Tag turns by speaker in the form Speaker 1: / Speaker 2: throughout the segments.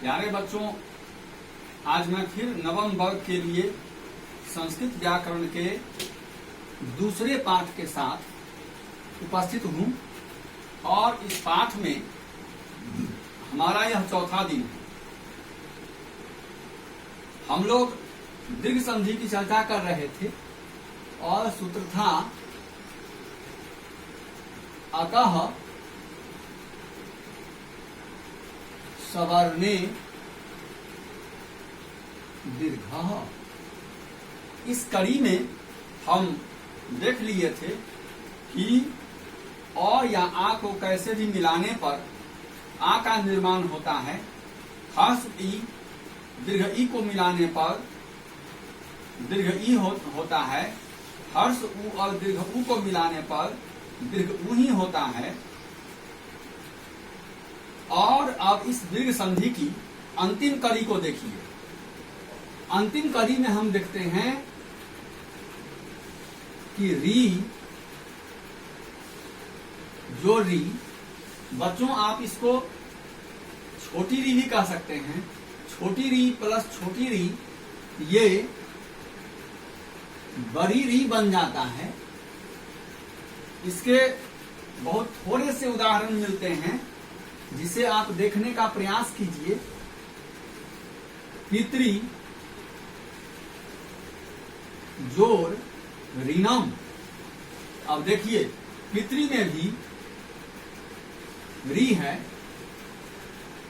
Speaker 1: प्यारे बच्चों, आज मैं फिर नवम वर्ग के लिए संस्कृत व्याकरण के दूसरे पाठ के साथ उपस्थित हूं और इस पाठ में हमारा यह चौथा दिन है। हम लोग दीर्घ संधि की चर्चा कर रहे थे और सूत्र था अतः सवर्णे दीर्घः। इस कड़ी में हम देख लिए थे कि अ या आ को कैसे भी मिलाने पर आ का निर्माण होता है। हर्ष ई दीर्घ ई को मिलाने पर दीर्घ ई होता है। हर्ष उ और दीर्घ उ को मिलाने पर दीर्घ उ ही होता है। और अब इस दीर्घ संधि की अंतिम कड़ी को देखिए। अंतिम कड़ी में हम देखते हैं कि री, जो री, बच्चों आप इसको छोटी री भी कह सकते हैं। छोटी री प्लस छोटी री ये बड़ी री बन जाता है। इसके बहुत थोड़े से उदाहरण मिलते हैं जिसे आप देखने का प्रयास कीजिए। पितरी जोर ऋणम। अब देखिए पितरी में भी री है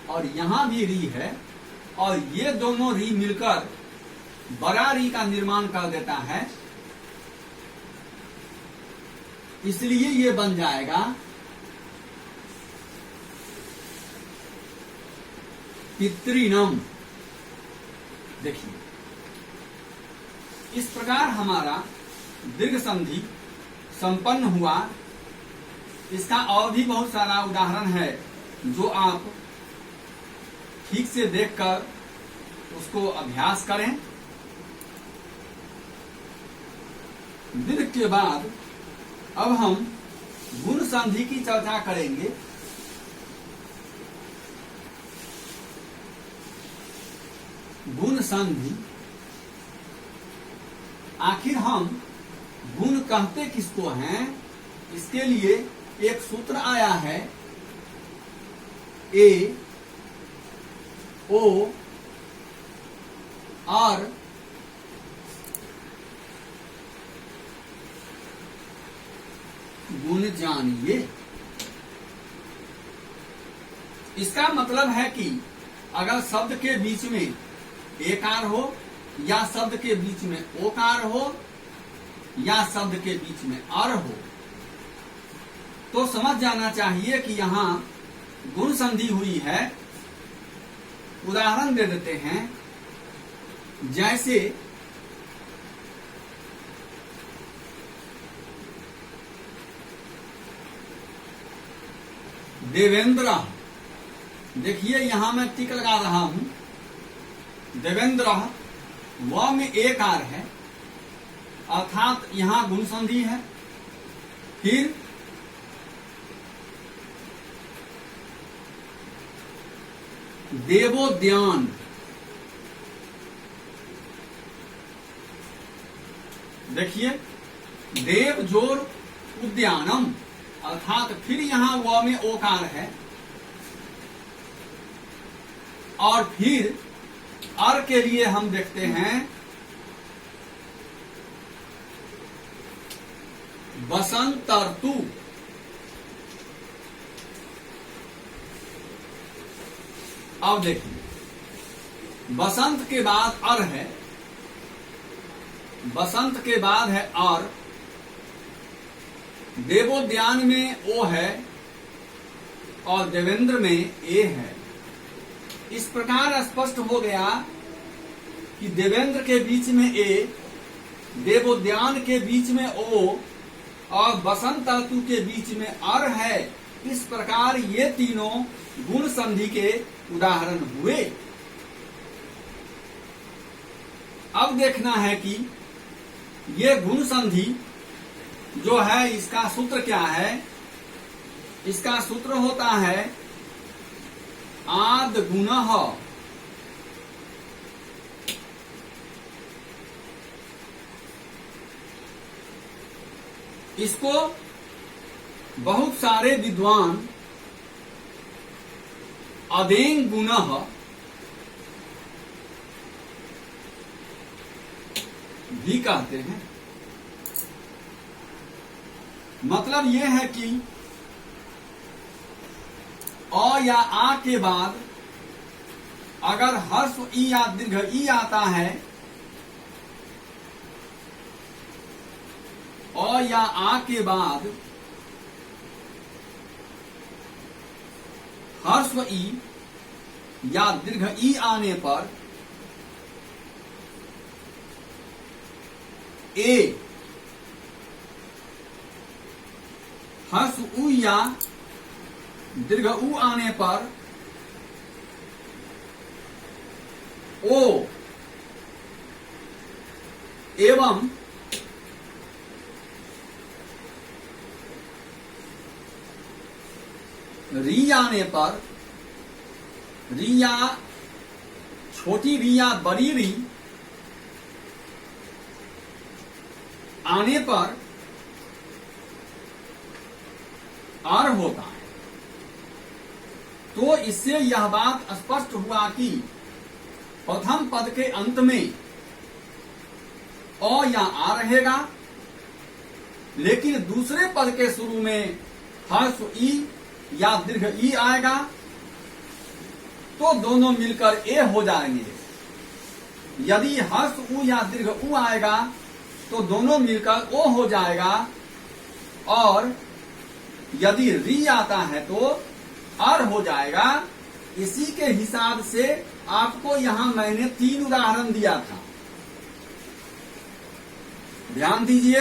Speaker 1: और यहां भी री है और ये दोनों री मिलकर बड़ा री का निर्माण कर देता है। इसलिए ये बन जाएगा पितृणम। देखिए इस प्रकार हमारा दीर्घ संधि संपन्न हुआ। इसका और भी बहुत सारा उदाहरण है जो आप ठीक से देखकर उसको अभ्यास करें। दीर्घ के बाद अब हम गुण संधि की चर्चा करेंगे। गुण संधि, आखिर हम गुण कहते किसको हैं, इसके लिए एक सूत्र आया है। ए ओ और गुण जानिए। इसका मतलब है कि अगर शब्द के बीच में एकार हो या शब्द के बीच में ओकार हो या शब्द के बीच में अर हो तो समझ जाना चाहिए कि यहां गुण संधि हुई है। उदाहरण दे देते हैं, जैसे देवेंद्र। देखिए यहां मैं टिक लगा रहा हूं। देवेंद्र व में एकार है अर्थात यहां गुण संधि है। फिर देवोद्यान। देखिए देव जोर उद्यानम अर्थात फिर यहां व में ओकार है और फिर अर के लिए हम देखते हैं बसंत ऋतु। अब देखिए बसंत के बाद अर है, बसंत के बाद है अर, देवोद्यान में ओ है और देवेंद्र में ए है। इस प्रकार स्पष्ट हो गया कि देवेंद्र के बीच में ए, देवोद्यान के बीच में ओ और बसंत ऋतु के बीच में अर है। इस प्रकार ये तीनों गुण संधि के उदाहरण हुए। अब देखना है कि ये गुण संधि जो है इसका सूत्र क्या है। इसका सूत्र होता है आद गुणः इसको बहुत सारे विद्वान अदेन गुणः भी कहते हैं। मतलब यह है कि अ या आ के बाद अगर ह्रस्व ई या दीर्घ ई आता है, अ या आ के बाद ह्रस्व ई या दीर्घ ई आने पर ए ह्रस्व उ या दीर्घ उ आने पर ओ एवं री आने पर, री या छोटी री या बड़ी री आने पर आर होता है। तो इससे यह बात स्पष्ट हुआ कि प्रथम पद के अंत में अ या आ रहेगा, लेकिन दूसरे पद के शुरू में ह्रस्व ई या दीर्घ ई आएगा, तो दोनों मिलकर ए हो जाएंगे। यदि ह्रस्व उ या दीर्घ उ आएगा तो दोनों मिलकर ओ हो जाएगा, और यदि री आता है तो अर हो जाएगा। इसी के हिसाब से आपको यहां मैंने 3 उदाहरण दिया था, ध्यान दीजिए।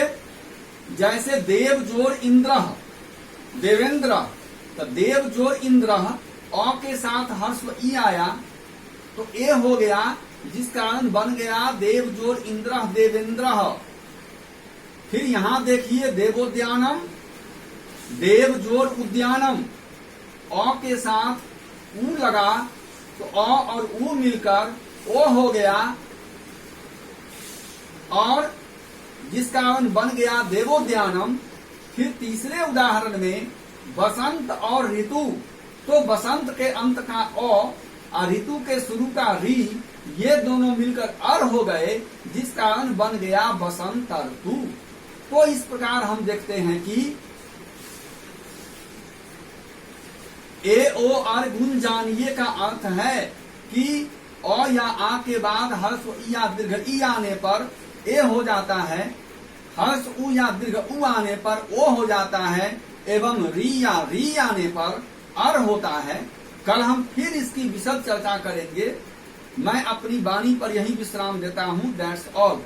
Speaker 1: जैसे देव जोर इंद्र, देवेंद्र, तो देव जोर इंद्र अ के साथ ह्रस्व ई आया तो ए हो गया, जिस कारण बन गया देव जोर इंद्र देवेंद्र। फिर यहां देखिए देवोद्यानम, देव जोर उद्यानम, अ के साथ ऊ लगा तो अ और ऊ मिलकर ओ हो गया, और जिस कारण बन गया देवोद्यानम। फिर तीसरे उदाहरण में बसंत और ऋतु, तो बसंत के अंत का अ और ऋतु के शुरू का री, ये दोनों मिलकर अर हो गए, जिस कारण बन गया बसंत ऋतु। तो इस प्रकार हम देखते हैं कि ए ओ अर गुण जानिए का अर्थ है कि अ या आ के बाद ह्रस्व ई या दीर्घ ई आने पर ए हो जाता है, ह्रस्व उ या दीर्घ उ आने पर ओ हो जाता है, एवं री या री आने पर अर होता है। कल हम फिर इसकी विशद चर्चा करेंगे। मैं अपनी वाणी पर यही विश्राम देता हूं। That's all.